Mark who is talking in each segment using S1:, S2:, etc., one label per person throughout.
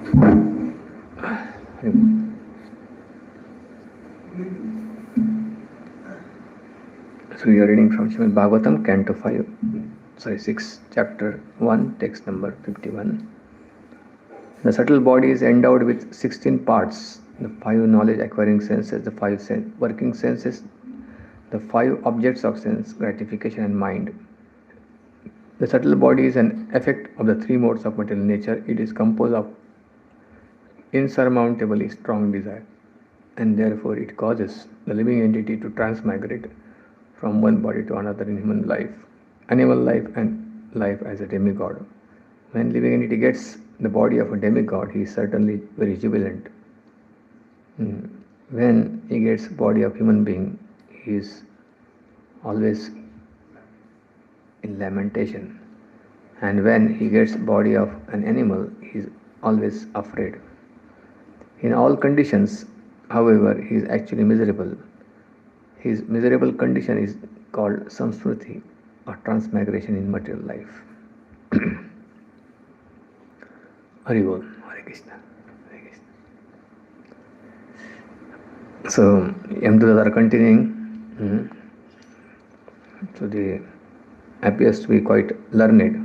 S1: So we are reading from Srimad Bhagavatam, Canto 6, Chapter 1, text number 51. The subtle body is endowed with 16 parts, the 5 knowledge acquiring senses, the 5 working senses, the 5 objects of sense, gratification and mind. The subtle body is an effect of the 3 modes of material nature. It is composed of insurmountably strong desire, and therefore it causes the living entity to transmigrate from one body to another in human life, animal life, and life as a demigod. When living entity gets the body of a demigod, he is certainly very jubilant. When he gets body of human being, he is always in lamentation. And when he gets body of an animal, he is always afraid. In all conditions, however, he is actually miserable. His miserable condition is called samsmriti, or transmigration in material life. Hari Bol, Hare Krishna, Hare Krishna. So, Yamdudas are continuing. So they appears to be quite learned.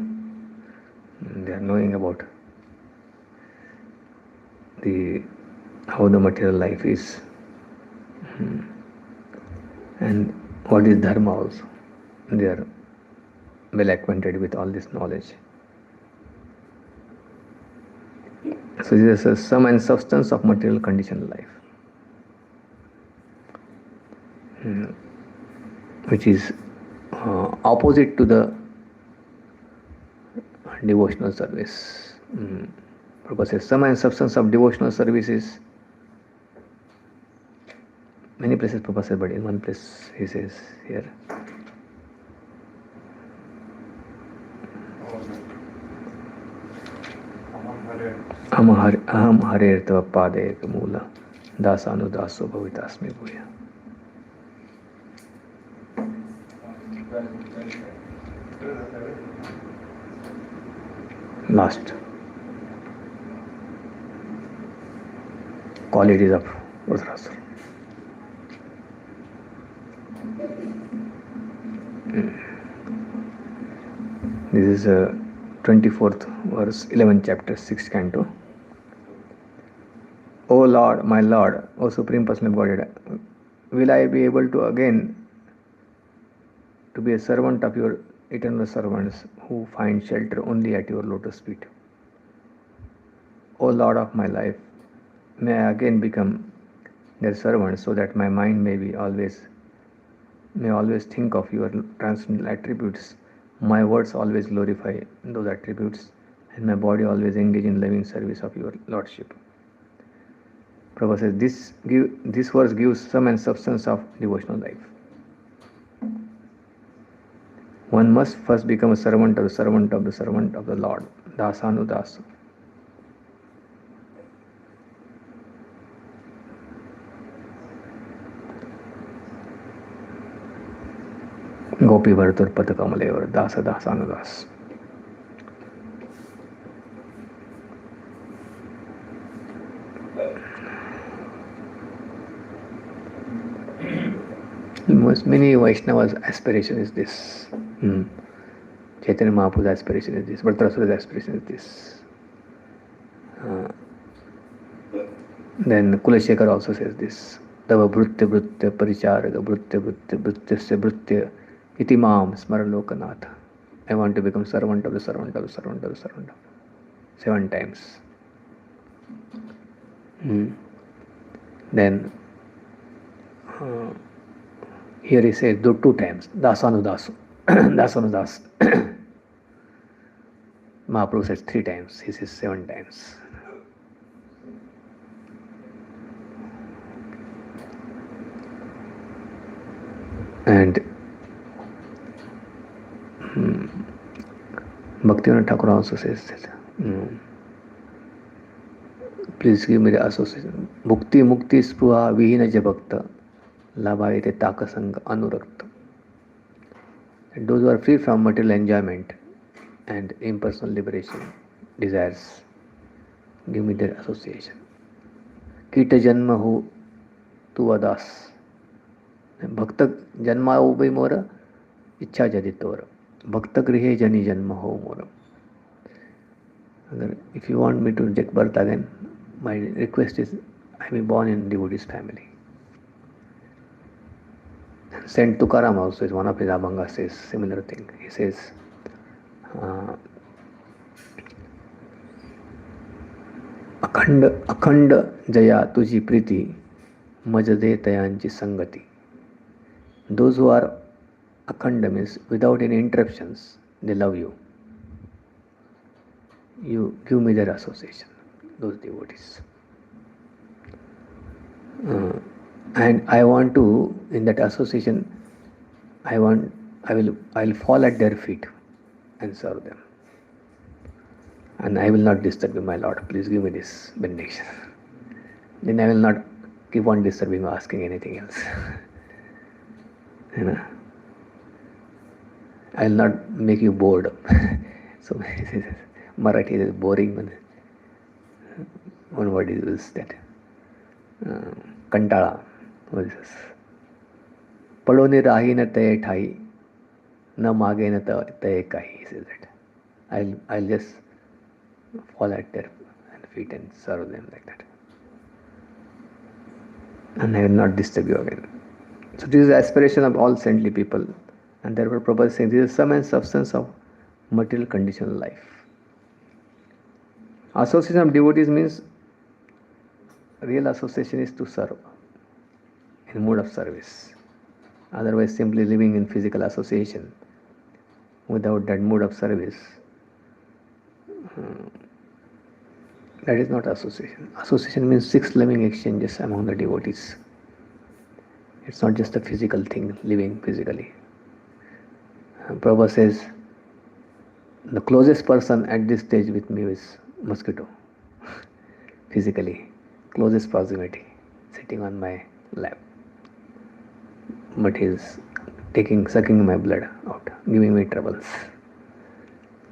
S1: They are knowing about how the material life is, and what is dharma also. They are well acquainted with all this knowledge. So this is a sum and substance of material conditioned life, which is opposite to the devotional service. Prabhupada says sum and substance of devotional service is, many places Prabhupada says, but in one place he says here, aham harer tava padayaka mula dasanudaso bhavitasmi bhuya. Last qualities of Rudrakasura. This is 24th verse, 11th chapter, 6th canto. O Lord, my Lord, O Supreme Personal Godhead, will I be able to again to be a servant of your eternal servants who find shelter only at your lotus feet? O Lord of my life, may I again become their servant so that my mind may always think of your transcendental attributes, my words always glorify those attributes, and my body always engage in loving service of your Lordship. Prabhupada says this verse gives sum and substance of devotional life. One must first become a servant of the servant of the servant of the Lord, Dasanudas. Gopi Bharatur Patakamalayur, Dasa Dasanudas. Many Vaishnavas' aspiration is this. Chaitanya Mahaprabhu's aspiration is this. Bhattarasura's aspiration is this. Then Kulashekar also says this. Tava Brutya Brutya Paricharaga Brutya Brutya Brutyasya Brutya Itimam Smara Lokanatha. I want to become servant of the servant of the servant of the servant of 7 times. Then here he says 2 times, Dasanudasu. Dasanudas. Mahaprabhu says 3 times, he says 7 times. And Bhaktivinoda Thakur also says that, please give me the association. Bhukti Mukti Spruha Vihina Jabhakta Labhayate Takasanga Anurakta. Those who are free from material enjoyment and impersonal liberation desires, Give me their association. Kita janma ho tu adas. भक्त जन्मा हो भी मोर इच्छा जदि तोर भक्त गृहे जनि जन्म हो मोर. अगर if you want me to take birth again, my request is I be born in devotee's family. Saint Tukaram also is one of his Abhangas says similar thing. He says, अखंड अखंड जया तुझी प्रीती मज दे तयांची संगती. Those who are akhanda means without any interruptions, they love you. You give me their association, those devotees. And I want to, in that association, I'll fall at their feet and serve them. And I will not disturb you, my Lord. Please give me this benediction. Then I will not keep on disturbing or asking anything else. You know, I will not make you bored. So Marathi is boring. One word is that. Kantala. What is this? Padoni rahi na taye thai, na mage na taye kahi. He says that. I'll just fall at their feet and serve them like that. And I will not disturb you again. So this is the aspiration of all saintly people, and therefore Prabhupada is saying this is sum and substance of material conditional life. Association of devotees means real association is to serve in mood of service. Otherwise, simply living in physical association without that mood of service, that is not association. Association means 6 loving exchanges among the devotees. It's not just a physical thing, living physically. Prabhupada says, the closest person at this stage with me is mosquito. Physically, closest proximity, sitting on my lap. But he is sucking my blood out, giving me troubles.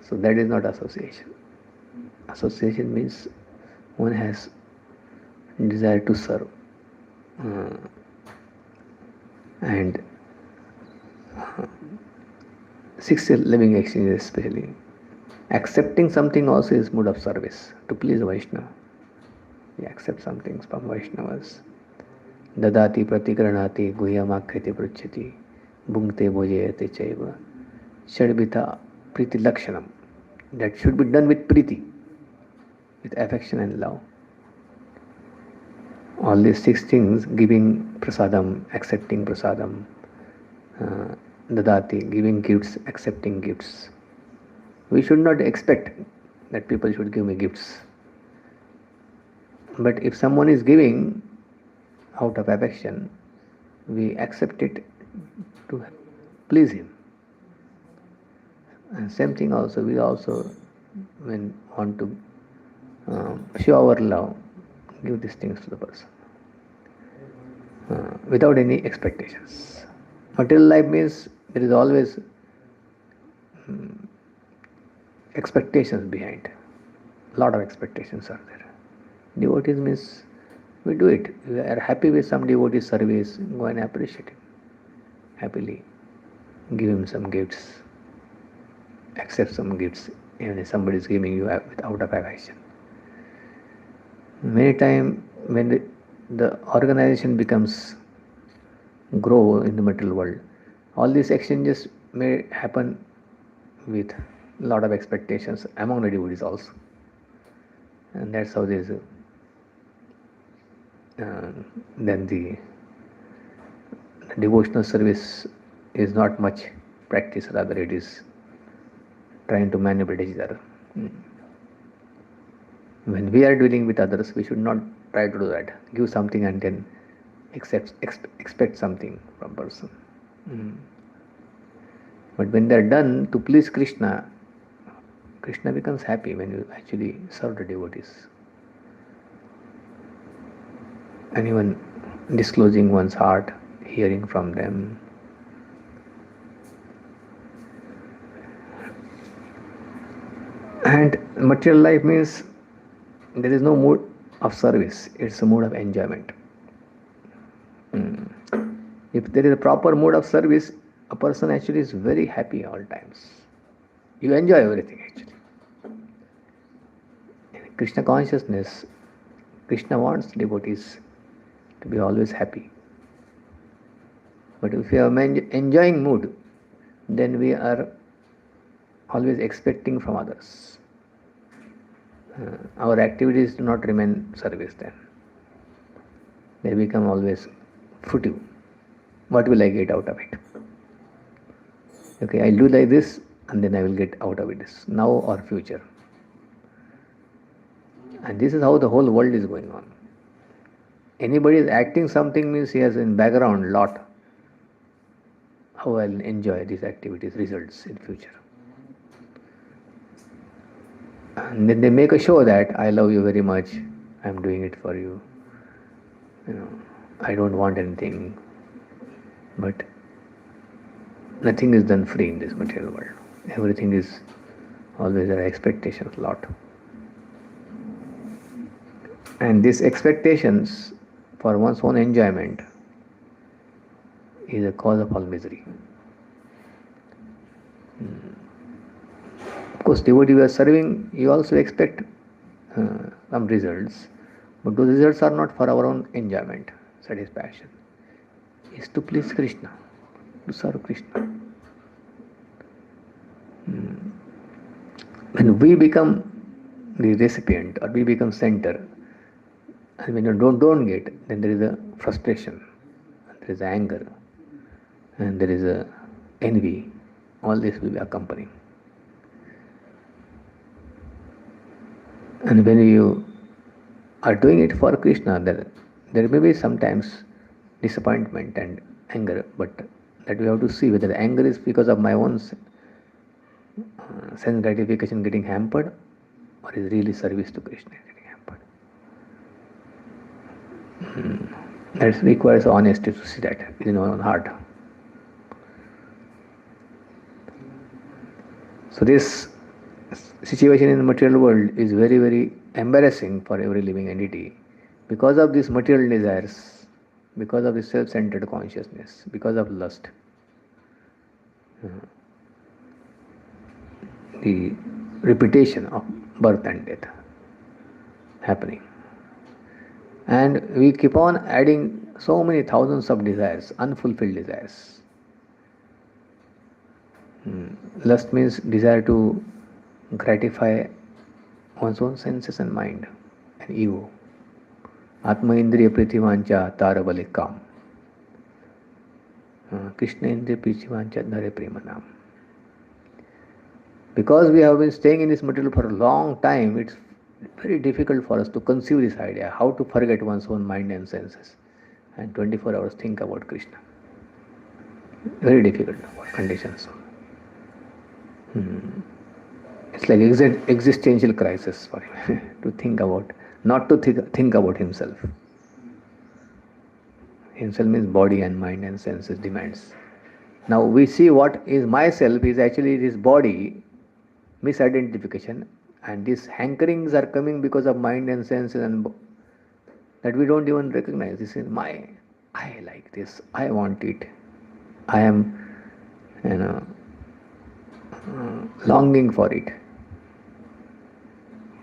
S1: So that is not association. Association means one has desire to serve. And 6 living exchanges especially. Accepting something also is mood of service, to please Vaishnava. We accept some things from Vaishnavas. Dadati pratigranati guhyamakriti pruchati bhungte bhojayate chaiva shadvita priti lakshanam. That should be done with priti, with affection and love. All these 6 things, giving prasadam, accepting prasadam, dadati, giving gifts, accepting gifts. We should not expect that people should give me gifts. But if someone is giving out of affection, we accept it to please him. And same thing also, we also, when want to show our love, give these things to the person without any expectations. Material life means there is always expectations behind. A lot of expectations are there. Devotees means we do it. We are happy with some devotee service, go and appreciate him. Happily give him some gifts, accept some gifts, even if somebody is giving you out of affection. Many times when the organization grow in the material world, all these exchanges may happen with a lot of expectations among the devotees also. And that's how there is then the devotional service is not much practiced, rather it is trying to manipulate each other. When we are dealing with others, we should not try to do that. Give something and then expect something from person. But when they are done to please Krishna, Krishna becomes happy when you actually serve the devotees. And even disclosing one's heart, hearing from them. And material life means there is no mood of service, it's a mood of enjoyment. Hmm. If there is a proper mood of service, a person actually is very happy all times. You enjoy everything actually. In Krishna consciousness, Krishna wants devotees to be always happy. But if you are enjoying mood, then we are always expecting from others. Our activities do not remain service then. They become always footive. What will I get out of it? Okay, I'll do like this and then I will get out of it this, now or future. And this is how the whole world is going on. Anybody is acting something means he has in background lot how I'll enjoy these activities, results in future. And then they make a show that I love you very much, I'm doing it for you. I don't want anything. But nothing is done free in this material world. Everything is always there are expectations a lot. And these expectations for one's own enjoyment is a cause of all misery. Of course, devotee we are serving, you also expect some results, but those results are not for our own enjoyment, satisfaction. It's to please Krishna, to serve Krishna. When we become the recipient or we become center, and when you don't get, then there is a frustration, there is anger, and there is a envy. All this will be accompanying. And when you are doing it for Krishna, there may be sometimes disappointment and anger, but that we have to see whether the anger is because of my own sense gratification getting hampered, or is really service to Krishna getting hampered. That requires honesty to see that in our own heart. So this situation in the material world is very, very embarrassing for every living entity because of these material desires, because of the self-centered consciousness, because of lust. The repetition of birth and death happening. And we keep on adding so many thousands of desires, unfulfilled desires. Lust means desire to gratify one's own senses and mind and ego. Atma indriya pritivancha tara balikam. Krishna indriya pritivancha dhare premanam. Because we have been staying in this material for a long time, it's very difficult for us to conceive this idea, how to forget one's own mind and senses and 24 hours think about Krishna. Very difficult conditions. It's like existential crisis for him to think about, not to think about himself. Himself means body and mind and senses demands. Now we see what is myself is actually this body, misidentification, and these hankerings are coming because of mind and senses and that we don't even recognize. This is I like this, I want it, I am longing for it.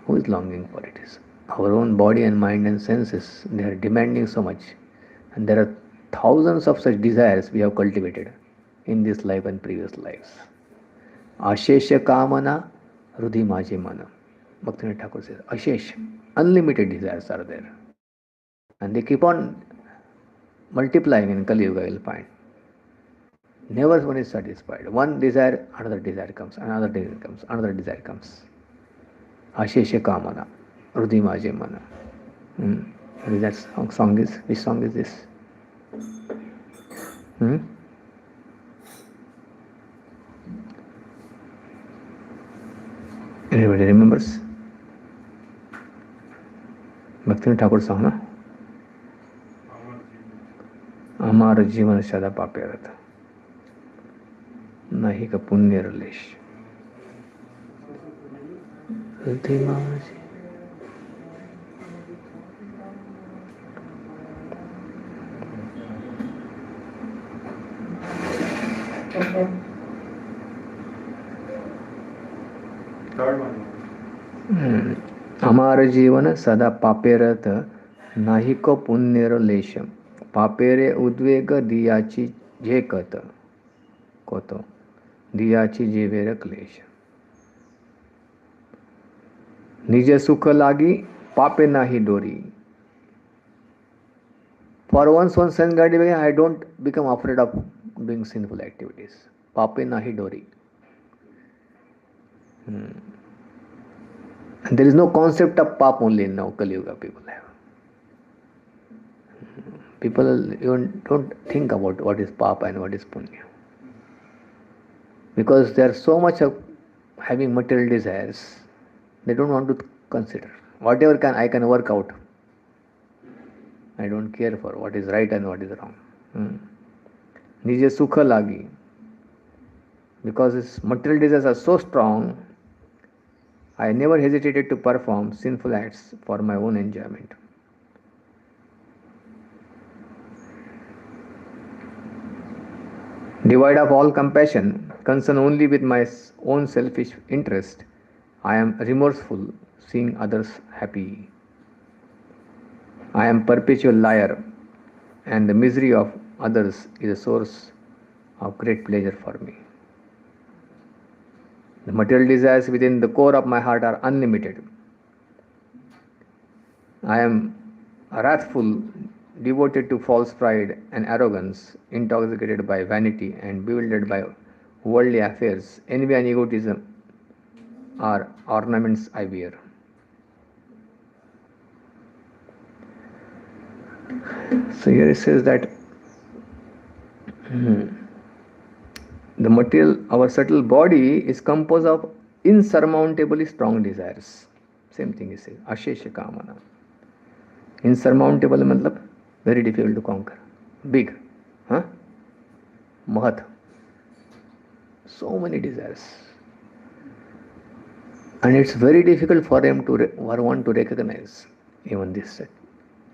S1: Who is longing for it? Is our own body and mind and senses. They are demanding so much, and there are thousands of such desires we have cultivated in this life and previous lives. Ashesha kamana rudhi maje mana. Bhaktivinoda Thakur says, Ashesh, unlimited desires are there. And they keep on multiplying in Kali Yuga, you will find. Never one is satisfied. One desire, another desire comes, another desire comes, another desire comes. Ashesha kamana, rudhi maje mana. What is that song is? Which song is this? Everybody remembers? Bhaktivinoda Thakur song, na? Amar jivan sada paperat. Nahi ka punya ralesh. अमार जीवन सदा पापेरत नाहिको पुण्यर लेशम पापेरे उद्वेग दियाची जे कत कोतो दियाची जीवेर क्लेश निज सुख लागी पापे नाही डोरी. For once one sense gratification, I don't become afraid of doing sinful activities. Pape nahi dori. And there is no concept of pap only in now Kali Yuga people have. People even don't think about what is pap and what is punya. Because they are so much of having material desires, they don't want to consider. Whatever I can work out. I don't care for what is right and what is wrong. Nije sukha lagi. Because his material desires are so strong, I never hesitated to perform sinful acts for my own enjoyment. Devoid of all compassion, concerned only with my own selfish interest, I am remorseful seeing others happy. I am perpetual liar, and the misery of others is a source of great pleasure for me. The material desires within the core of my heart are unlimited. I am wrathful, devoted to false pride and arrogance, intoxicated by vanity and bewildered by worldly affairs. Envy and egotism are ornaments I wear. So here it says that the material, our subtle body is composed of insurmountably strong desires. Same thing he says, Ashesha Kamana. Insurmountable matlab very difficult to conquer. Big. Mahat. So many desires. And it's very difficult for one to recognize even this.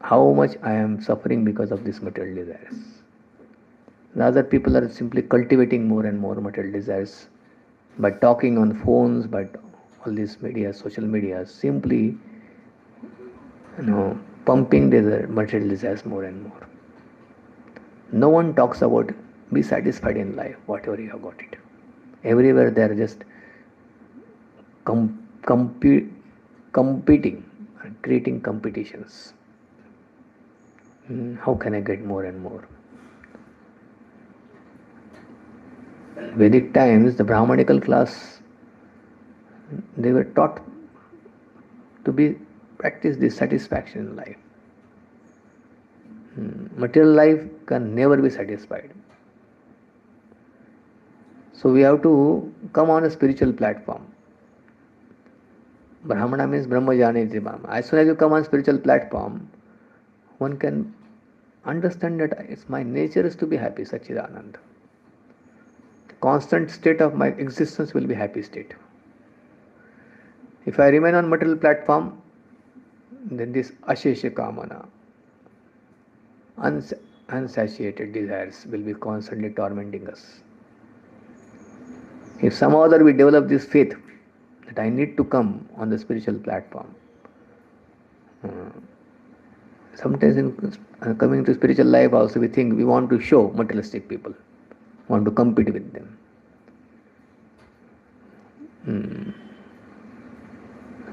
S1: How much I am suffering because of this material desires. The other people are simply cultivating more and more material desires by talking on phones, by all these media, social media, simply pumping their material desires more and more. No one talks about be satisfied in life, whatever you have got it. Everywhere they are just competing, creating competitions. How can I get more and more? Vedic times, the Brahmanical class, they were taught to practice this satisfaction in life. Material life can never be satisfied. So we have to come on a spiritual platform. Brahmana means Brahmajani Brahma. As soon as you come on spiritual platform, one can understand that it's my nature is to be happy, Satchidananda. The constant state of my existence will be happy state. If I remain on material platform, then this Ashesha Kamana, unsatiated desires will be constantly tormenting us. If somehow or other we develop this faith that I need to come on the spiritual platform, sometimes in coming to spiritual life also we think we want to show materialistic people, want to compete with them.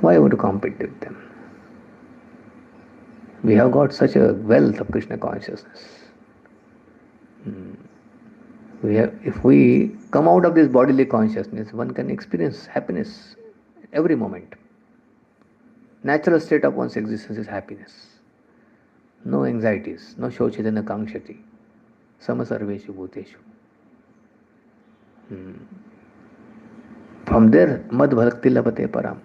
S1: Why want to compete with them? We have got such a wealth of Krishna consciousness. If we come out of this bodily consciousness, one can experience happiness every moment. Natural state of one's existence is happiness. No anxieties, no shochitana kankshati, samasarveshu bhuteshu. From there, mad bhakti labate param.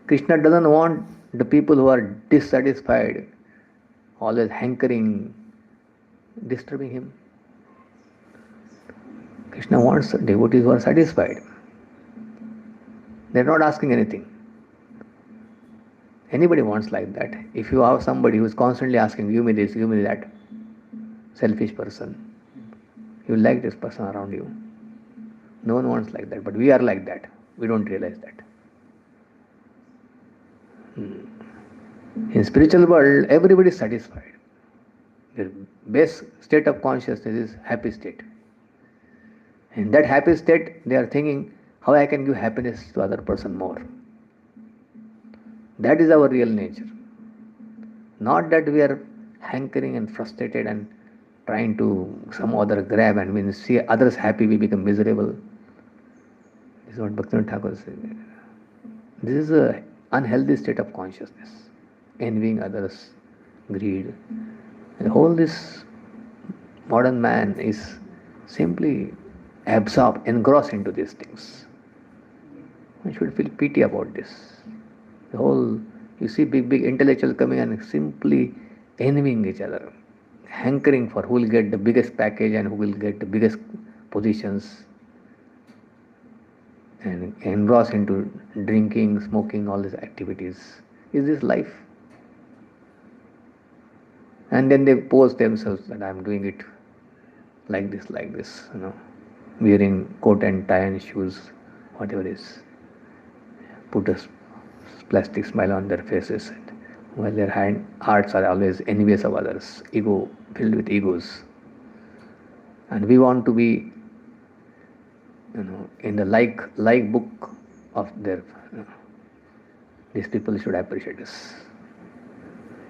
S1: Krishna doesn't want the people who are dissatisfied, always hankering, disturbing him. Krishna wants devotees who are satisfied. They are not asking anything. Anybody wants like that. If you have somebody who is constantly asking, give me this, give me that, selfish person, you like this person around you. No one wants like that, but we are like that. We don't realize that. In spiritual world, everybody is satisfied. Their best state of consciousness is happy state. In that happy state, they are thinking how I can give happiness to other person more. That is our real nature. Not that we are hankering and frustrated and trying to some other grab, and when we see others happy, we become miserable. This is what Bhaktivinoda Thakur said. This is an unhealthy state of consciousness. Envying others, greed. And whole this modern man is simply absorbed, engrossed into these things. One should feel pity about this. The whole, you see big intellectuals coming and simply envying each other, hankering for who will get the biggest package and who will get the biggest positions, and engrossed into drinking, smoking, all these activities. Is this life? And then they pose themselves that I am doing it like this, wearing coat and tie and shoes, whatever it is. Put a plastic smile on their faces, while their hearts are always envious of others, ego, filled with egos. And we want to be, in the like book of their, these people should appreciate us.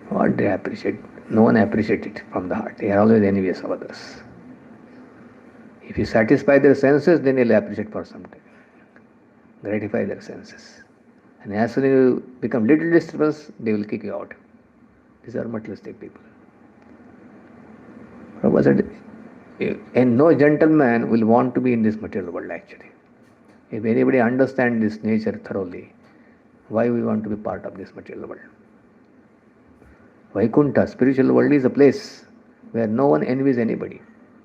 S1: What they appreciate? No one appreciates it from the heart. They are always envious of others. If you satisfy their senses, then they'll appreciate for some time. Gratify their senses. And as soon as you become little disturbance, they will kick you out. These are materialistic people. Prabhupada said, and no gentleman will want to be in this material world actually. If anybody understands this nature thoroughly, why we want to be part of this material world? Vaikuntha, spiritual world, is a place where no one envies anybody.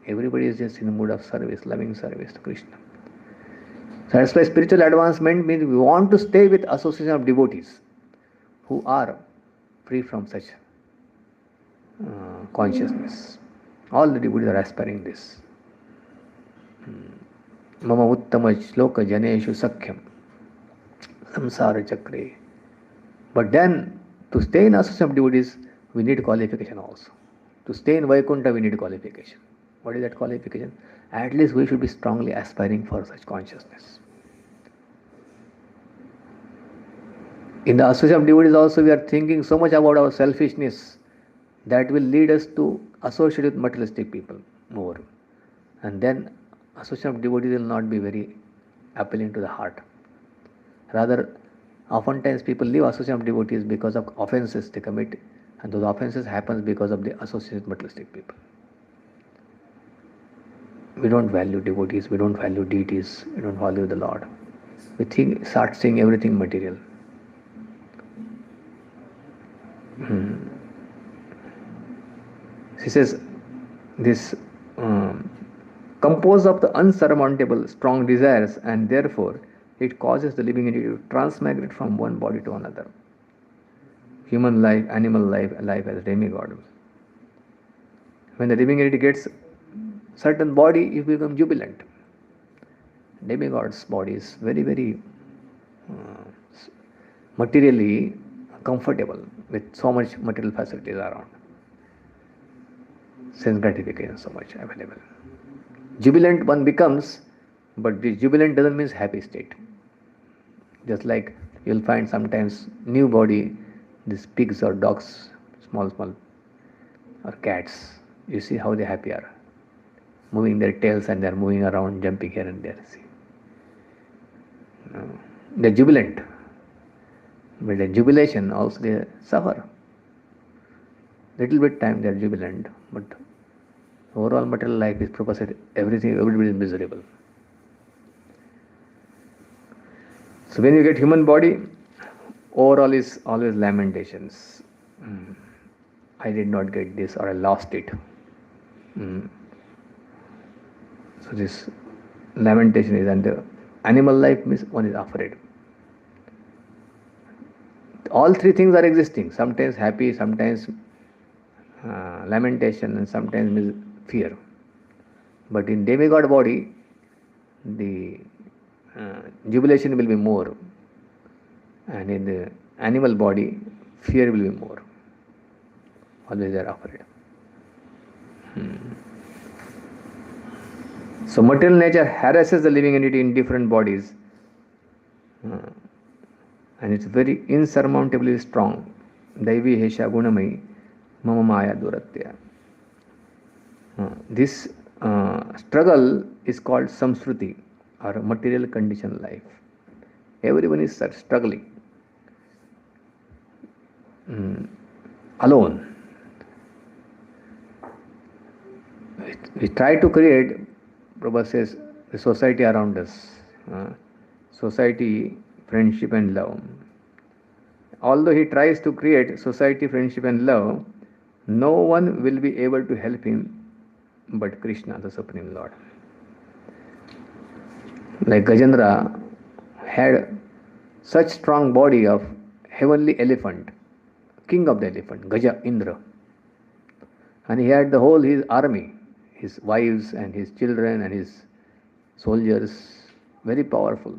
S1: Everybody is just in the mood of service, loving service to Krishna. So that's why spiritual advancement means we want to stay with association of devotees who are free from such consciousness. All the devotees are aspiring this. Mama uttama shloka janeshu sakhyam samsara chakre. But then, to stay in association of devotees, we need qualification also. To stay in Vaikuntha, we need qualification. What is that qualification? At least we should be strongly aspiring for such consciousness. In the association of devotees also, we are thinking so much about our selfishness that will lead us to associate with materialistic people more. And then association of devotees will not be very appealing to the heart. Rather, oftentimes people leave association of devotees because of offenses they commit, and those offenses happen because of the association with materialistic people. We don't value devotees, we don't value deities, we don't value the Lord. We start seeing everything material. She says, this composed of the unsurmountable strong desires, and therefore it causes the living entity to transmigrate from one body to another. Human life, animal life, life as demigod. When the living entity gets certain body, it becomes jubilant. Demigod's body is very materially comfortable with so much material facilities around. Sense gratification so much available. Jubilant one becomes, but the jubilant doesn't mean happy state. Just like you'll find sometimes new body, these pigs or dogs, small, or cats, you see how they happy are. Moving their tails and they're moving around, jumping here and there. See, they're jubilant. But in jubilation also they suffer. Little bit time they are jubilant, but overall material life is proposed, everybody is miserable. So when you get human body, overall is always lamentations. I did not get this, or I lost it. So this lamentation is, and the animal life means one is afraid. All three things are existing. Sometimes happy, sometimes lamentation, and sometimes fear. But in demigod body, the jubilation will be more, and in the animal body, fear will be more. Always they are afraid. So material nature harasses the living entity in different bodies, and it's very insurmountably strong. Daivi Hesha Gunamai Mama Maya Duratya. This struggle is called samsruti, or material condition life. Everyone is struggling alone. We try to create, Prabhupada says, the society around us. Society, friendship and love. Although he tries to create society, friendship and love, no one will be able to help him but Krishna, the Supreme Lord. Like Gajendra had such strong body of heavenly elephant, king of the elephant, Gaja Indra. And he had the whole his army, his wives and his children and his soldiers, very powerful.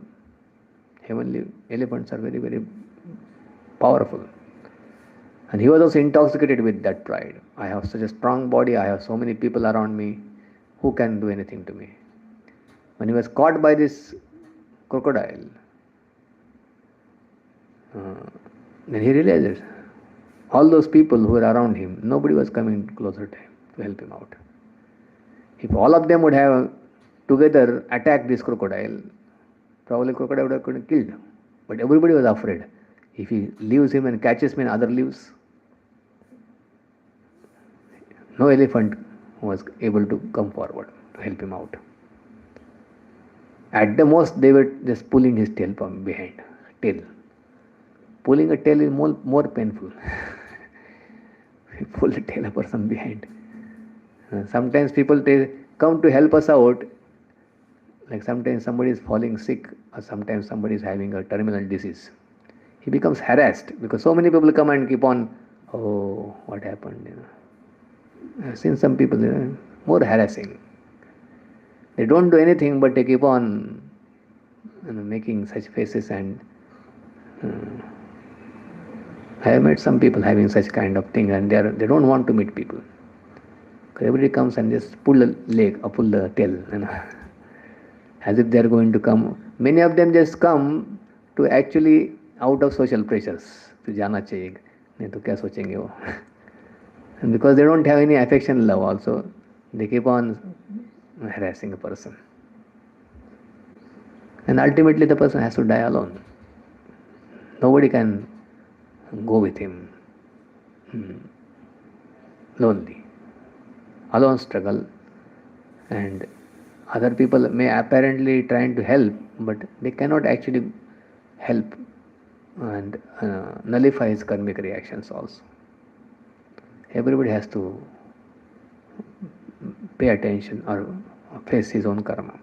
S1: Heavenly elephants are very, very powerful. And he was also intoxicated with that pride. I have such a strong body, I have so many people around me, who can do anything to me? When he was caught by this crocodile, then he realized all those people who were around him, nobody was coming closer to him to help him out. If all of them would have together attacked this crocodile, probably crocodile would have been killed. But everybody was afraid. If he leaves him and catches me and other leaves, no elephant was able to come forward to help him out. At the most, they were just pulling his tail from behind. Tail. Pulling a tail is more painful. Pull the tail a person behind. Sometimes people come to help us out. Like sometimes somebody is falling sick, or sometimes somebody is having a terminal disease. He becomes harassed because so many people come and keep on, oh, what happened? I've seen some people more harassing. They don't do anything, but they keep on making such faces, and I have met some people having such kind of thing, and they don't want to meet people. Everybody comes and just pull the leg or pull the tail, as if they are going to come. Many of them just come to actually out of social pressures. To jana chahiye, nahi to kya sochenge wo. And because they don't have any affection, love also, they keep on harassing a person. And ultimately the person has to die alone. Nobody can go with him. Lonely. Alone struggle. And other people may apparently trying to help, but they cannot actually help and nullify his karmic reactions also. Everybody has to pay attention or face his own karma.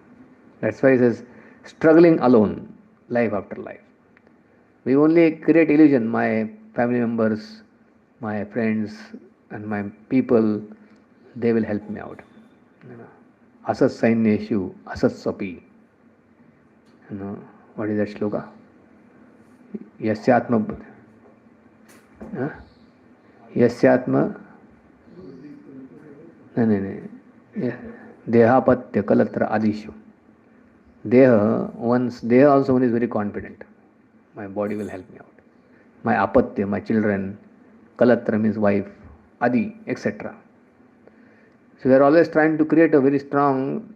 S1: That's why he says, struggling alone, life after life. We only create illusion. My family members, my friends, and my people, they will help me out. Asat sainyeshu, asat swapi. What is that shloka? Yasyatma Dehapatya kalatra adishu. Deha also one is very confident. My body will help me out. My apatya, my children, kalatra means wife, adi, etc. So we are always trying to create a very strong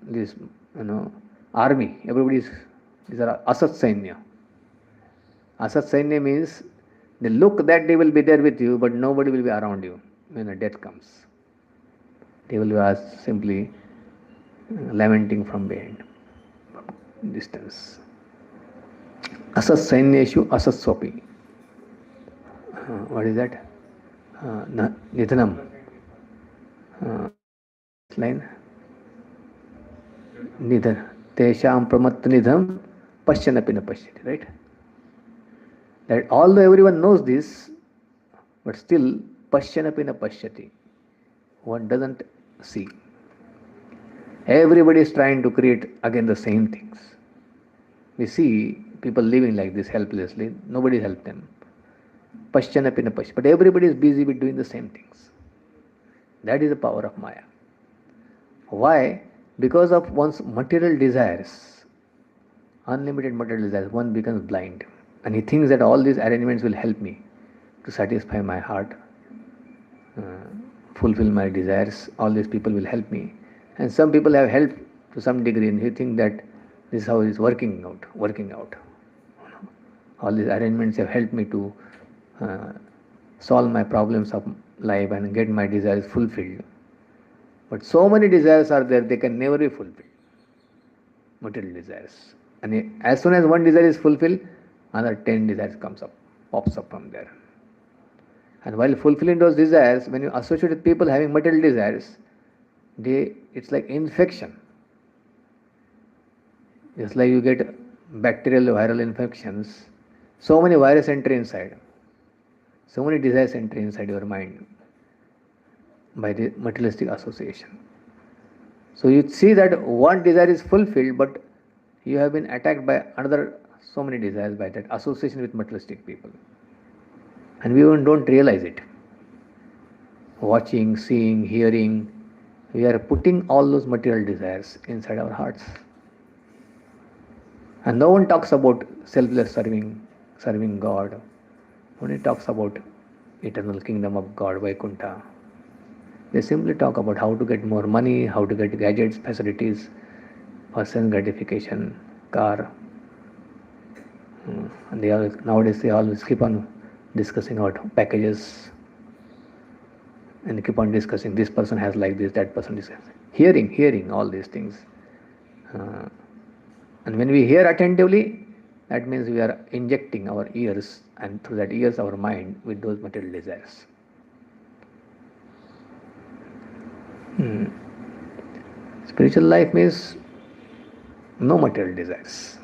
S1: army. These are asat sainya. Asat sainya means they look that they will be there with you, but nobody will be around you when the death comes. They will be simply lamenting from behind, from distance. Asat sainyeshu asat swapi. What is that? Nidhanam. Line. Nidhan. Tesham pramat nidham pashyanapi na pashyati. Right? That although everyone knows this, but still pashyanapi na pashyati. One doesn't see. Everybody is trying to create again the same things. We see people living like this helplessly. Nobody helps them. Paschanapi na pash. But everybody is busy with doing the same things. That is the power of Maya. Why? Because of one's material desires, unlimited material desires, one becomes blind. And he thinks that all these arrangements will help me to satisfy my heart, fulfill my desires. All these people will help me. And some people have helped to some degree, and he thinks that this is how it is working out. All these arrangements have helped me to solve my problems of life and get my desires fulfilled. But so many desires are there, they can never be fulfilled. Material desires. And as soon as one desire is fulfilled, another 10 desires pops up from there. And while fulfilling those desires, when you associate with people having material desires, it's like infection. Just like you get bacterial viral infections, so many viruses enter inside, so many desires enter inside your mind by the materialistic association. So you see that one desire is fulfilled, but you have been attacked by another so many desires by that association with materialistic people. And we even don't realize it. Watching, seeing, hearing, we are putting all those material desires inside our hearts. And no one talks about selfless serving God. Nobody talks about eternal kingdom of God, Vaikuntha. They simply talk about how to get more money, how to get gadgets, facilities, for sense gratification, car. And nowadays they always keep on discussing about packages, and they keep on discussing this person has like this, that person is hearing all these things. And when we hear attentively, that means we are injecting our ears, and through that ears our mind with those material desires. Spiritual life means no material desires.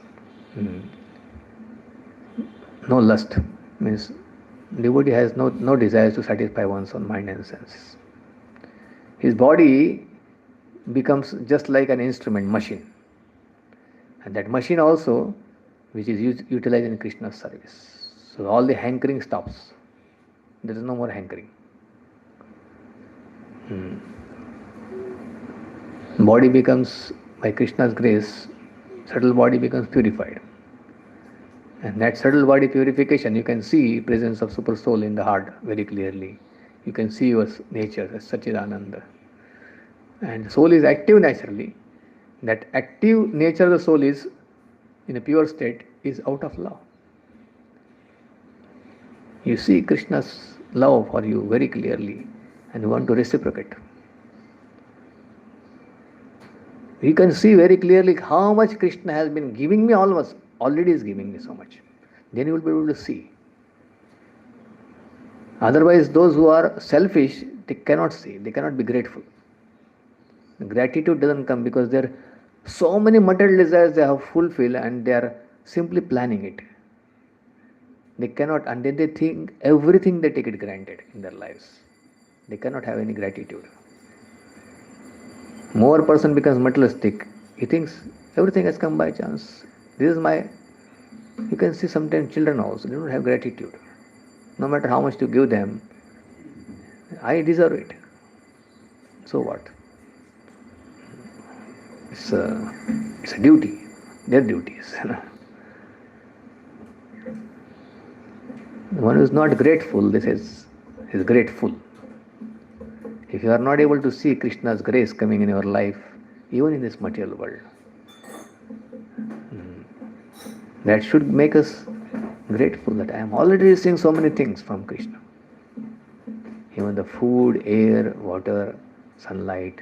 S1: No lust, means devotee has no desires to satisfy one's own mind and senses. His body becomes just like an instrument, machine. And that machine also, which is utilized in Krishna's service. So all the hankering stops. There is no more hankering. Body becomes, by Krishna's grace, subtle body becomes purified. And that subtle body purification, you can see presence of super soul in the heart very clearly. You can see your nature as Satchidananda. And the soul is active naturally. That active nature of the soul is, in a pure state, is out of love. You see Krishna's love for you very clearly, and you want to reciprocate. You can see very clearly how much Krishna has been giving me, already is giving me so much. Then you will be able to see. Otherwise, those who are selfish, they cannot see, they cannot be grateful. Gratitude doesn't come because there are so many material desires they have fulfilled, and they are simply planning it. They cannot, and then they think everything they take it granted in their lives. They cannot have any gratitude. More person becomes materialistic, he thinks everything has come by chance. You can see sometimes children also, they don't have gratitude. No matter how much you give them, I deserve it. So what? It's a duty, their duties. One who is not grateful, this is grateful. If you are not able to see Krishna's grace coming in your life, even in this material world, that should make us grateful that I am already receiving so many things from Krishna. Even the food, air, water, sunlight.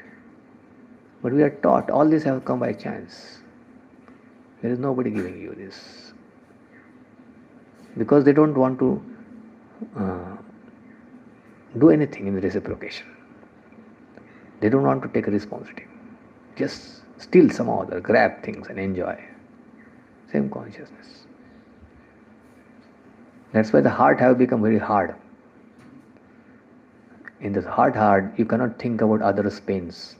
S1: But we are taught all these have come by chance. There is nobody giving you this. Because they don't want to do anything in reciprocation. They don't want to take a responsibility. Just steal some other, grab things and enjoy. Same consciousness. That's why the heart have become very hard. In this heart, you cannot think about others' pains.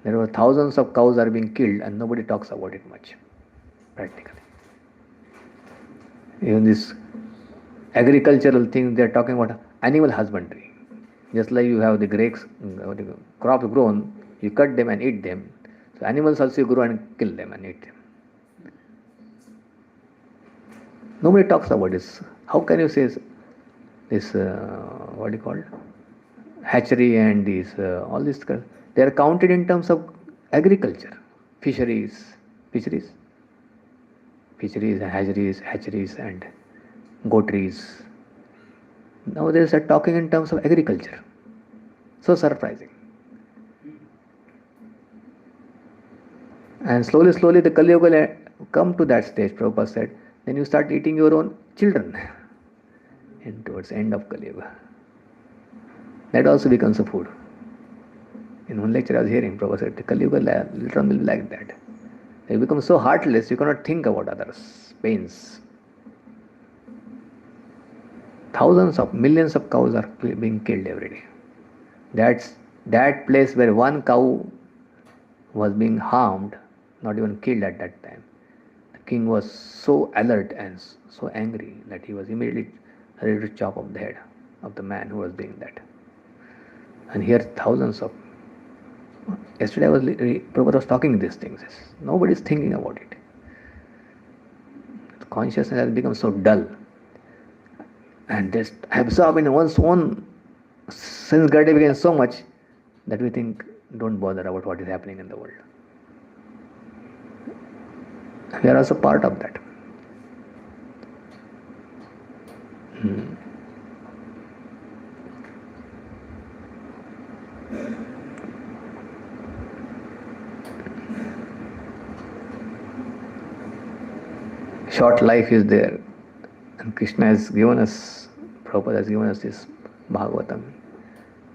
S1: There are thousands of cows are being killed and nobody talks about it much, practically. Even this agricultural things, they are talking about animal husbandry. Just like you have the grapes, crops grown, you cut them and eat them. So animals also grow and kill them and eat them. Nobody talks about this. How can you say this, what do you call it? Hatchery and these, all these, they are counted in terms of agriculture, fisheries, fisheries, fisheries, hatcheries and goatries. Nowadays they are talking in terms of agriculture. So surprising. And slowly the Kali Yuga will come to that stage, Prabhupada said, then you start eating your own children. And towards the end of Kali Yuga, that also becomes a food. In one lecture I was hearing, Prabhupada said, the Kali Yuga later on will be like that. They become so heartless, you cannot think about others' pains. Thousands of, millions of cows are being killed every day. That's that place where one cow was being harmed, not even killed at that time. The king was so alert and so angry that he was immediately ready to chop off the head of the man who was doing that. And here thousands of... Yesterday Prabhupada was talking these things. Nobody is thinking about it. Consciousness has become so dull and just absorbed in one's own sense gratification so much that we think, don't bother about what is happening in the world. We are also part of that. Short life is there, and Krishna has given us, Prabhupada has given us this Bhagavatam,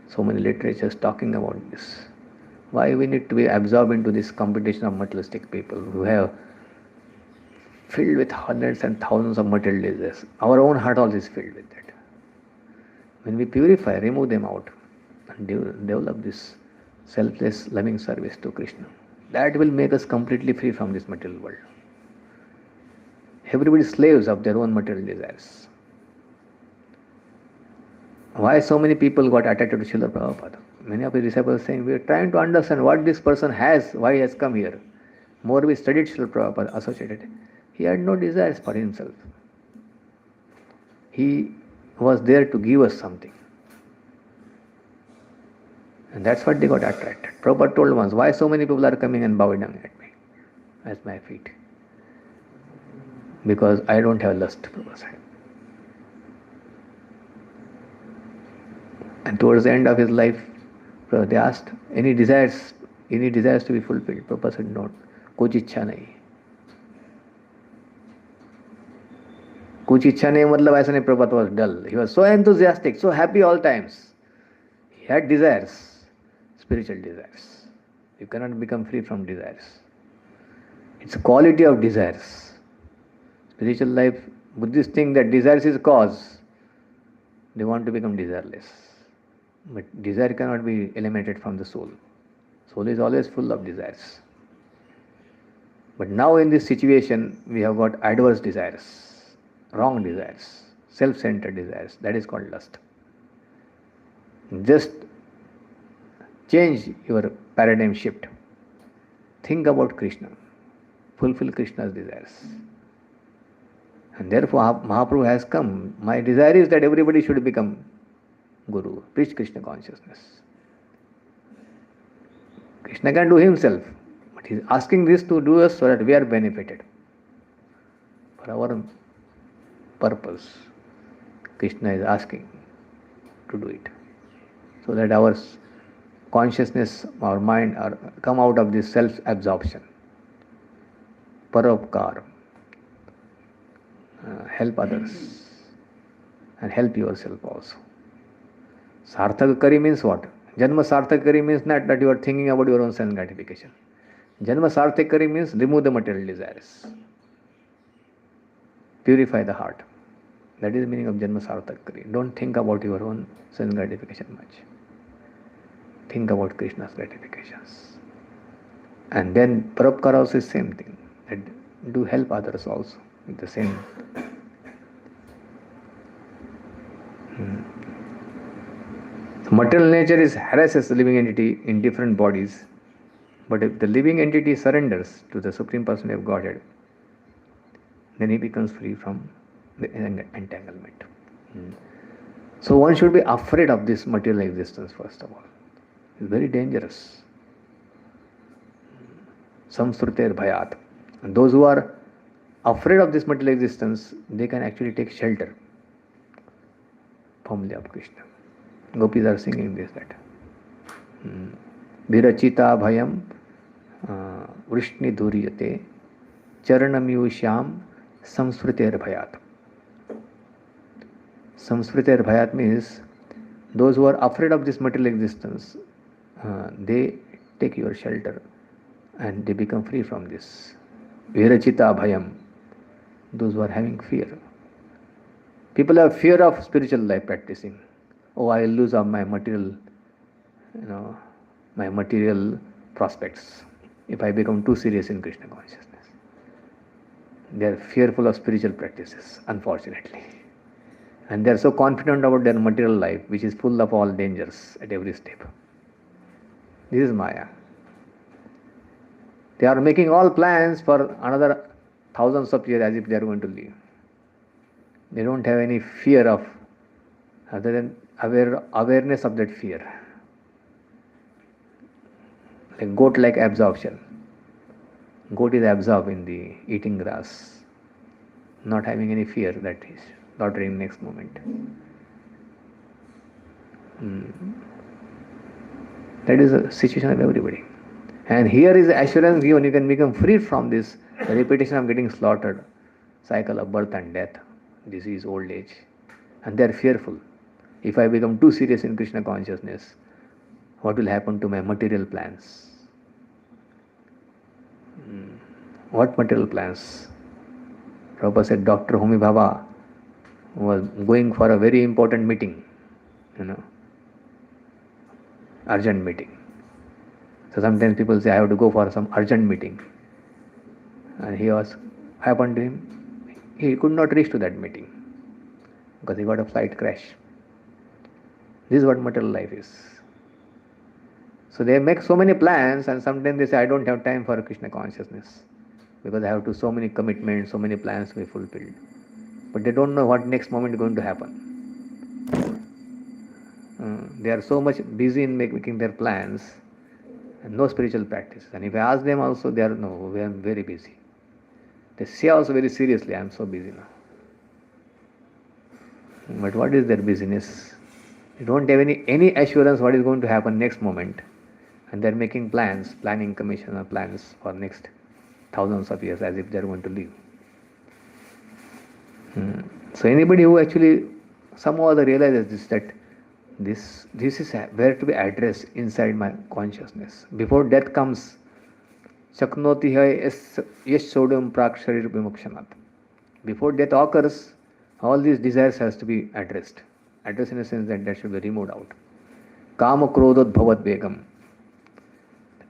S1: so many literatures talking about this. Why we need to be absorbed into this competition of materialistic people who have filled with hundreds and thousands of material desires. Our own heart also is filled with that. When we purify, remove them out and develop this selfless loving service to Krishna, that will make us completely free from this material world. Everybody is slaves of their own material desires. Why so many people got attached to Srila Prabhupada? Many of his disciples are saying, we are trying to understand what this person has, why he has come here. More we studied Srila Prabhupada, associated. He had no desires for himself. He was there to give us something. And that's what they got attracted. Prabhupada told once, why so many people are coming and bowing down at me, at my feet? Because I don't have lust, Prabhupada said. And towards the end of his life, they asked, any desires to be fulfilled? Prabhupada said, no, kuch ichha nahi. Kuch ichha nahi, matlab aisa nahi, Prabhupada was dull. He was so enthusiastic, so happy all times. He had desires, spiritual desires. You cannot become free from desires. It's a quality of desires. Spiritual life, Buddhists think that desires is cause. They want to become desireless. But desire cannot be eliminated from the soul. Soul is always full of desires. But now in this situation, we have got adverse desires, wrong desires, self-centered desires. That is called lust. Just change your paradigm shift. Think about Krishna. Fulfill Krishna's desires. And therefore Mahaprabhu has come. My desire is that everybody should become Guru, preach Krishna consciousness. Krishna can do himself, but he is asking this to do us so that we are benefited. For our purpose, Krishna is asking to do it. So that our consciousness, our mind are come out of this self-absorption. Paropkar. Help others and help yourself also. Sarthakari means what? Janma Sarthakari means not that you are thinking about your own sense gratification. Janma Sarthakari means remove the material desires. Purify the heart. That is the meaning of Janma Sarthakari. Don't think about your own sense gratification much. Think about Krishna's gratifications. And then Paropkara also is the same thing. That do help others also with the same Material nature harasses the living entity in different bodies, but if the living entity surrenders to the Supreme Personality of Godhead, then he becomes free from the entanglement. So one should be afraid of this material existence first of all. It's very dangerous. Samsruter bhayat. And those who are afraid of this material existence, they can actually take shelter from Lord Krishna. Gopis are singing this that. Virachita bhayam vrishni dhuriyate charanamyushyam samsruter bhayat. Samsruter bhayat means those who are afraid of this material existence, they take your shelter and they become free from this. Virachita bhayam, those who are having fear. People have fear of spiritual life practicing. Oh, I will lose out my material, my material prospects if I become too serious in Krishna consciousness. They are fearful of spiritual practices, unfortunately. And they are so confident about their material life, which is full of all dangers at every step. This is Maya. They are making all plans for another thousands of years as if they are going to live. They don't have any fear of, other than awareness of that fear. Like goat-like absorption. Goat is absorbed in the eating grass, not having any fear that is slaughtering next moment. That is the situation of everybody. And here is the assurance given, you can become free from this repetition of getting slaughtered, cycle of birth and death, disease, old age. And they are fearful. If I become too serious in Krishna consciousness, what will happen to my material plans? What material plans? Prabhupada said Dr. Homi Bhabha was going for a very important meeting, urgent meeting. So sometimes people say, I have to go for some urgent meeting. And happened to him, he could not reach to that meeting because he got a flight crash. This is what material life is. So they make so many plans and sometimes they say, I don't have time for Krishna consciousness because I have so many commitments, so many plans to be fulfilled. But they don't know what next moment is going to happen. They are so much busy in making their plans and no spiritual practice. And if I ask them also, they are, no, we are very busy. They say also very seriously, I am so busy now. But what is their busyness? They don't have any assurance what is going to happen next moment. And they are making plans, planning commission or plans for next thousands of years as if they are going to live. So anybody who actually somehow or other realizes this, that this is where to be addressed inside my consciousness. Before death comes, Chaknoti hai yesh sodam prak sharir vimukshanat. Before death occurs, all these desires has to be addressed. Addressed in a sense that should be removed out. Kama krodha bhavat vegam.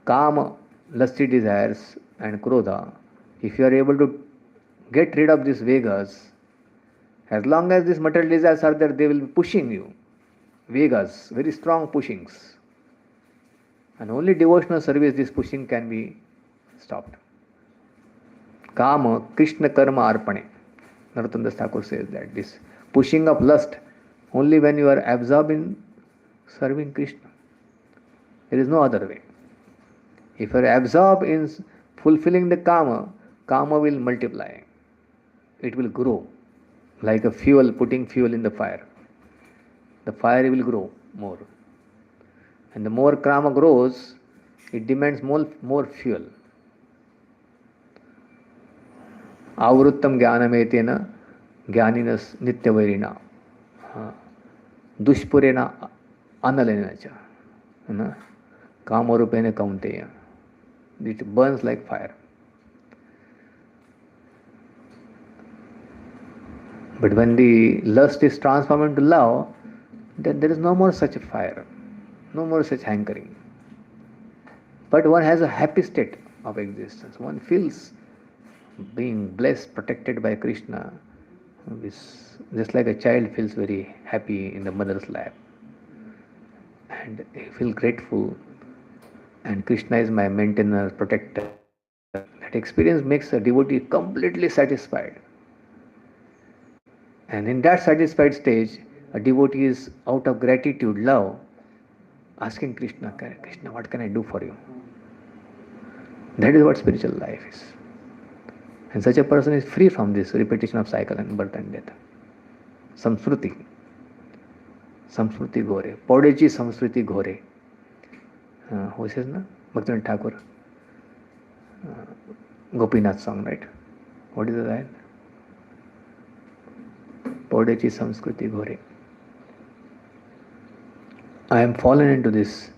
S1: Kama, lusty desires and krodha, if you are able to get rid of these vegas, as long as these material desires are there, they will be pushing you. Vegas, very strong pushings. And only devotional service, this pushing can be stopped. Kama, Krishna karma arpane. Narottam Das Thakur says that this pushing of lust, only when you are absorbed in serving Krishna. There is no other way. If you are absorbed in fulfilling the kama, kama will multiply. It will grow like a fuel, putting fuel in the fire. The fire will grow more. And the more kama grows, it demands more fuel. Avruttam jnanametena jnaninas nityavarina dushpurena analena cha. Kama rupena kaunteya. It burns like fire. But when the lust is transformed into love, then there is no more such a fire, no more such hankering. But one has a happy state of existence. One feels being blessed, protected by Krishna. Just like a child feels very happy in the mother's lap, and I feel grateful, and Krishna is my maintainer, protector. That experience makes a devotee completely satisfied. And in that satisfied stage, a devotee is out of gratitude, love, asking Krishna, Krishna, what can I do for you? That is what spiritual life is. And such a person is free from this repetition of cycle and birth and death. Samsruti Ghore. Podechi Samsruti Ghore. Who says na? Bhaktivinoda Thakur. Gopinath song, right? What is the line? Podechi Samskriti Ghore. I am fallen into this.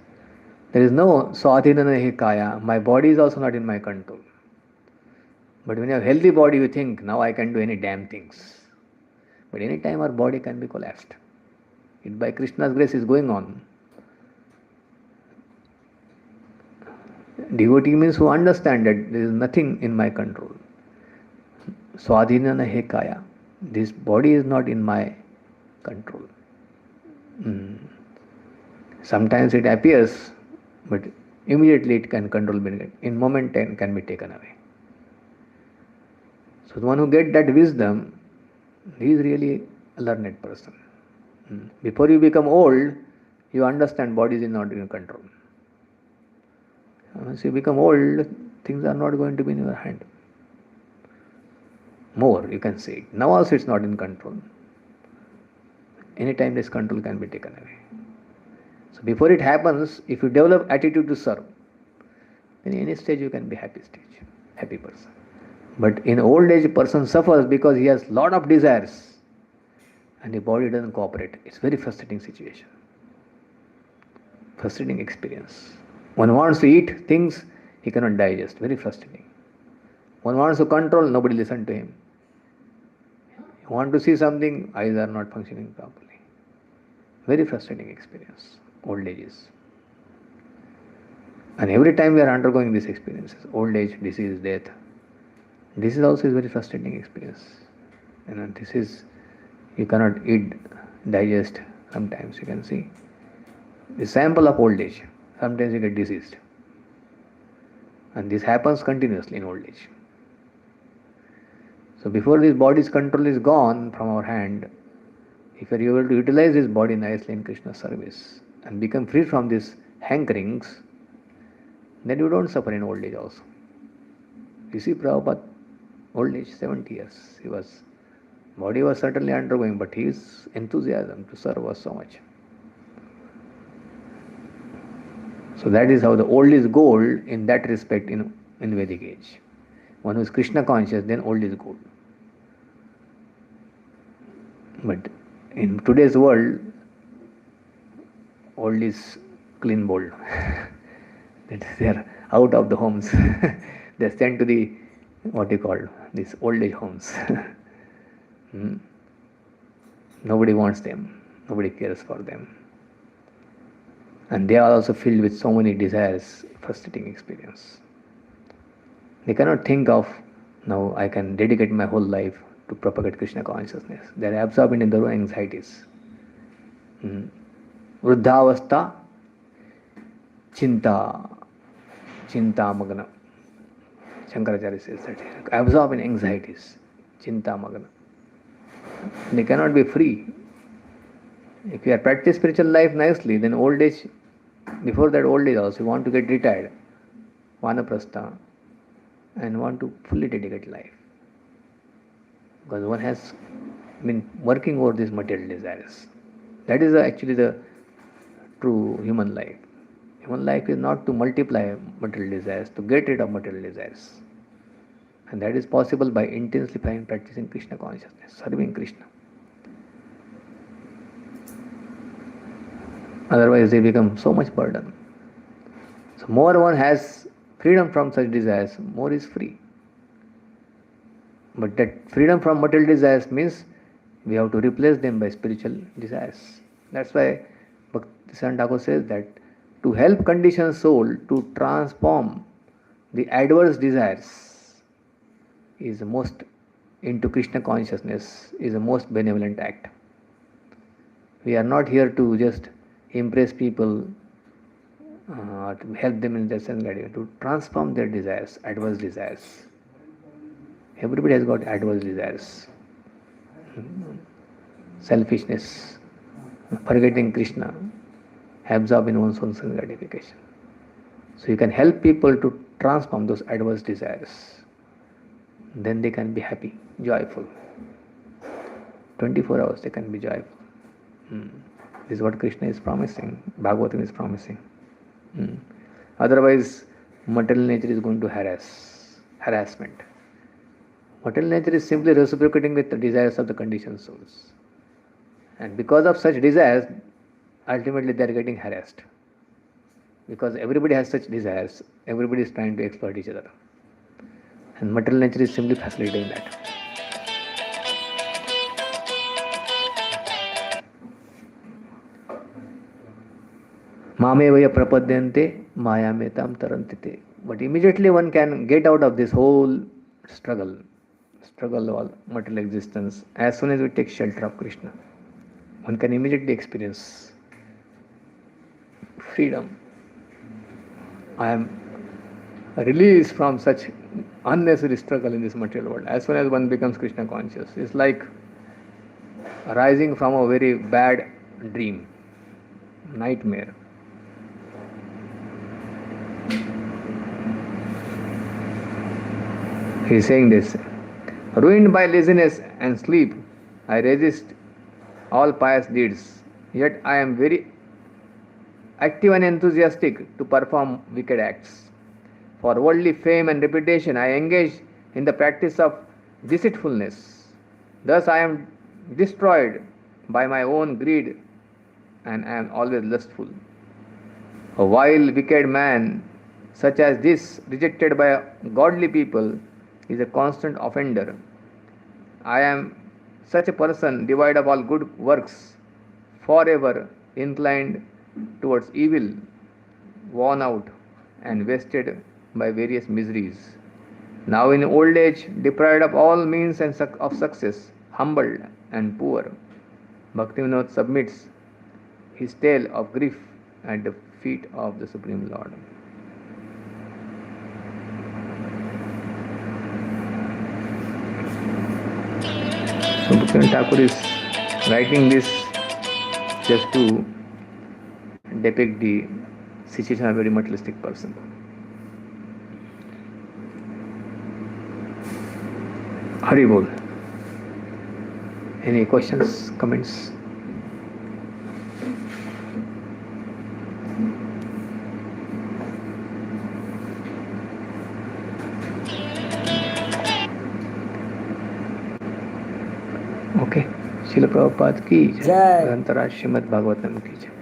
S1: There is no swadhinana kaya. My body is also not in my control. But when you have a healthy body, you think, now I can do any damn things. But any time our body can be collapsed. It by Krishna's grace is going on. Devotee means who understand that there is nothing in my control. Swadhinana he kaya. This body is not in my control. Sometimes it appears, but immediately it can control me. In moment can be taken away. So the one who gets that wisdom, he is really a learned person. Before you become old, you understand body is not in your control. Once you become old, things are not going to be in your hand. More, you can say. Now also it's not in control. Anytime this control can be taken away. So before it happens, if you develop attitude to serve, in any stage you can be happy person. But in old age, a person suffers because he has lot of desires and the body doesn't cooperate. It's very frustrating situation. Frustrating experience. One wants to eat things, he cannot digest. Very frustrating. One wants to control, nobody listens to him. You want to see something, eyes are not functioning properly. Very frustrating experience. Old age is. And every time we are undergoing these experiences, old age, disease, death, this is also a very frustrating experience. This is, you cannot eat, digest, sometimes you can see. The sample of old age. Sometimes you get diseased. And this happens continuously in old age. So before this body's control is gone from our hand, if you are able to utilize this body nicely in Krishna's service and become free from these hankerings, then you don't suffer in old age also. You see Prabhupada, old age, 70 years, body was certainly undergoing, but his enthusiasm to serve was so much. So that is how the old is gold in that respect in Vedic age. One who is Krishna conscious, then old is gold. But in today's world, old is clean bold. They are out of the homes. They are sent to the, these old age homes. Nobody wants them. Nobody cares for them. And they are also filled with so many desires, frustrating experience. They cannot think of, now I can dedicate my whole life to propagate Krishna consciousness. They are absorbed in their own anxieties. Vruddhavastha, Chinta Magana. Shankaracharya says that. Absorbed in anxieties. Chinta Magana. They cannot be free. If you are practicing spiritual life nicely, then old age, before that old age also, you want to get retired, vanaprastha, and want to fully dedicate life. Because one has been working over these material desires. That is actually the true human life. Human life is not to multiply material desires, to get rid of material desires. And that is possible by intensifying practicing Krishna consciousness, serving Krishna. Otherwise they become so much burden. So more one has freedom from such desires, more is free. But that freedom from material desires means we have to replace them by spiritual desires. That's why Bhakti Thakur says that to help conditioned soul to transform the adverse desires is the most into Krishna consciousness is a most benevolent act. We are not here to just impress people, to help them in their sense gratification, to transform their desires, adverse desires. Everybody has got adverse desires. Selfishness, forgetting Krishna, absorbed in one's own sense gratification. So you can help people to transform those adverse desires. Then they can be happy, joyful. 24 hours they can be joyful. This is what Krishna is promising, Bhagavatam is promising. Otherwise, material nature is going to harassment. Material nature is simply reciprocating with the desires of the conditioned souls. And because of such desires, ultimately they are getting harassed. Because everybody has such desires, everybody is trying to exploit each other. And material nature is simply facilitating that. Mamevaya prapadyante mayametam tarantite. But immediately one can get out of this whole struggle of material existence as soon as we take shelter of Krishna. One can immediately experience freedom. I am released from such unnecessary struggle in this material world. As soon as one becomes Krishna conscious, it's like arising from a very bad dream, nightmare. He is saying this: ruined by laziness and sleep, I resist all pious deeds, yet I am very active and enthusiastic to perform wicked acts. For worldly fame and reputation, I engage in the practice of deceitfulness. Thus I am destroyed by my own greed and I am always lustful. A vile, wicked man such as this, rejected by godly people, is a constant offender. I am such a person, devoid of all good works, forever inclined towards evil, worn out and wasted by various miseries. Now in old age, deprived of all means and of success, humbled and poor, Bhaktivinoda submits his tale of grief at the feet of the Supreme Lord. So Bhaktivinoda Thakur is writing this just to depict the situation of a very materialistic person. Hari Bol. Any questions, comments? Okay. Srila Prabhupada ki jai. Grantharaj Srimad Bhagavatam ki jai.